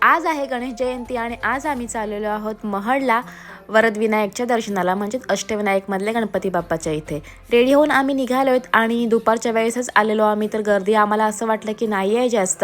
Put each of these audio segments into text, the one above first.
आज आहे गणेश जयंती आणि आज आम्ही चाललेलो आहोत महडला वरदविनायकच्या दर्शनाला, म्हणजेच अष्टविनायकमधल्या गणपती बाप्पाच्या इथे. रेडी होऊन आम्ही निघालो आहेत आणि दुपारच्या वेळेसच आलेलो आम्ही. तर गर्दी आम्हाला असं वाटलं की नाही आहे जास्त,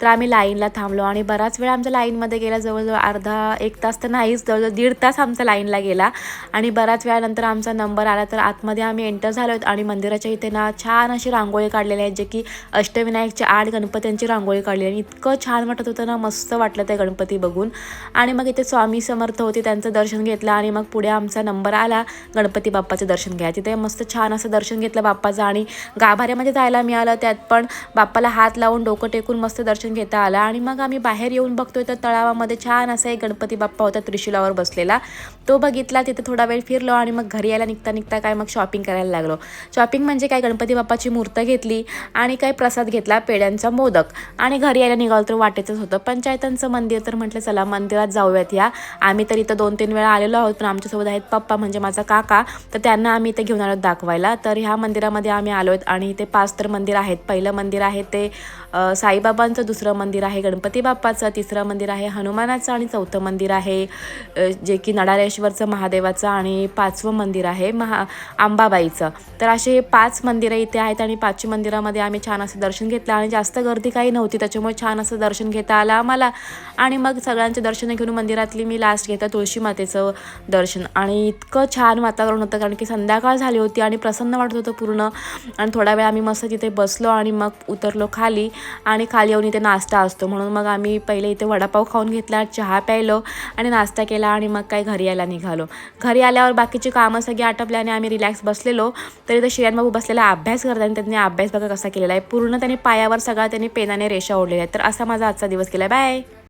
तर आम्ही लाईनला थांबलो आणि बराच वेळ आमच्या लाईनमध्ये गेला. जवळजवळ अर्धा एक तास तर नाहीच, जवळजवळ 1.5 तास आमचा लाईनला गेला. आणि बराच वेळानंतर आमचा नंबर आला, तर आतमध्ये आम्ही एंटर झालो आहेत. आणि मंदिराच्या इथे ना छान अशी रांगोळी काढलेली आहे, जे की अष्टविनायकच्या 8 गणपत्यांची रांगोळी काढली. आणि इतकं छान वाटत होतं ना, मस्त वाटलं ते गणपती बघून. आणि मग इथे स्वामी समर्थ होते, त्यांचं दर्शन घेतलं आणि मग पुढे आमचा नंबर आला गणपती बाप्पाचं दर्शन घ्या. तिथे मस्त छान असं दर्शन घेतलं बाप्पाचं आणि गाभाऱ्यामध्ये जायला मिळालं. त्यात पण बाप्पाला हात लावून डोकं टेकून मस्त दर्शन घेता आलं. आणि मग आम्ही बाहेर येऊन बघतोय तर तळावामध्ये छान असा एक गणपती बाप्पा होता त्रिशूलावर बसलेला, तो बघितला. तिथे थोडा वेळ फिरलो आणि मग घरी यायला निघता निघता काय मग शॉपिंग करायला लागलो. शॉपिंग म्हणजे काय, गणपती बाप्पाची मूर्त घेतली आणि काय प्रसाद घेतला, पेड्यांचा मोदक. आणि घरी यायला निघालो तर वाटेचंच होतं पंचायतांचं मंदिर. तर म्हटलं चला मंदिरात जाऊयात. या आम्ही तर इथं 2-3 वेळा आलेलो आहोत, पण आमच्यासोबत आहेत पप्पा म्हणजे माझा काका, तर त्यांना आम्ही इथे घेऊन आलो दाखवायला. तर ह्या मंदिरामध्ये आम्ही आलो आहेत आणि इथे 5 तर मंदिर आहेत. पहिलं मंदिर आहे ते साईबाबांचं, दुसरं मंदिर आहे गणपती बाप्पाचं, तिसरं मंदिर आहे हनुमानाचं आणि चौथं मंदिर आहे जे की नडालेश्वरचं महादेवाचं आणि 5वं मंदिर आहे अंबाबाईचं. तर असे 5 मंदिरं इथे आहेत आणि 5 मंदिरामध्ये आम्ही छान असं दर्शन घेतलं आणि जास्त गर्दी काही नव्हती, त्याच्यामुळे छान असं दर्शन घेता आलं आम्हाला. आणि मग सगळ्यांचे दर्शन घेऊन मंदिरातली मी लास्ट घेतलं तुळशी मातेचं दर्शन. आणि इतकं छान वातावरण होतं, कारण की संध्याकाळ झाली होती आणि प्रसन्न वाटत होतं पूर्ण. आणि थोडा वेळ आम्ही मस्त तिथे बसलो आणि मग उतरलो खाली. आणि खाली येऊन इथे नाश्ता असतो, म्हणून मग आम्ही पहिले इथे वडापाव खाऊन घेतला, चहा प्यायलो आणि नाश्ता केला आणि मग काय घरी यायला निघालो. घरी आल्यावर बाकीची कामं सगळी आटपली आणि आम्ही रिलॅक्स बसलेलो. तर इथं श्रेयन बाबू बसलेला अभ्यास करत आणि त्यांनी अभ्यास बघा कसा केलेला आहे, पूर्ण त्याने पायावर सगळा त्याने पेनाने रेषा ओढलेल्या आहेत. तर असा माझा आजचा दिवस गेला. बाय.